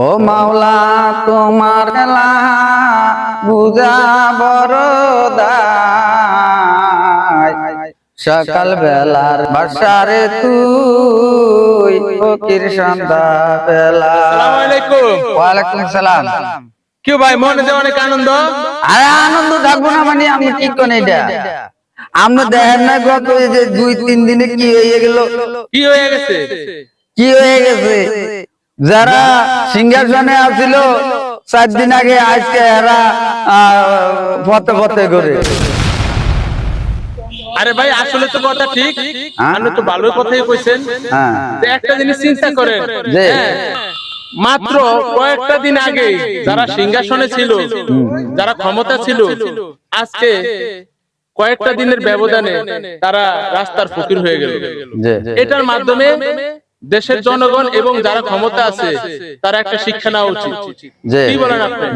ও মাওলা তোমার খেলা বুঝা বড় দায়, সকাল বেলার বাসারে তুই ফকির সন্ধ্যা বেলা। আসসালামু আলাইকুম। ওয়ালাইকুম সালাম। কি ভাই মনে যে অনেক আনন্দ? আরে আনন্দ থাকবো না মানে আমি কি কোন এটা আমরা দেখেন না গত এই যে 2-3 দিনে কি হয়ে গেল, কি হয়ে গেছে? কি হয়ে গেছে যারা সিংহাসনে আছিল 4 দিন আগে আজকে এরা ফতে ফতে করে। আরে ভাই আসলে তো কথা ঠিক, আপনি তো ভালো কথাই কইছেন। তো একটা জিনিস চিন্তা করেন যে মাত্র কয়েকটা দিন আগে যারা সিংহাসনে ছিল, যারা ক্ষমতা ছিল, আজকে কয়েকটা দিনের ব্যবধানে তারা রাস্তার ফকির হয়ে গেল। এটার মাধ্যমে দেশের জনগণ এবং যারা ক্ষমতা আছে তারা একটা শিক্ষা নেওয়া উচিত। কি বলেন আপনি?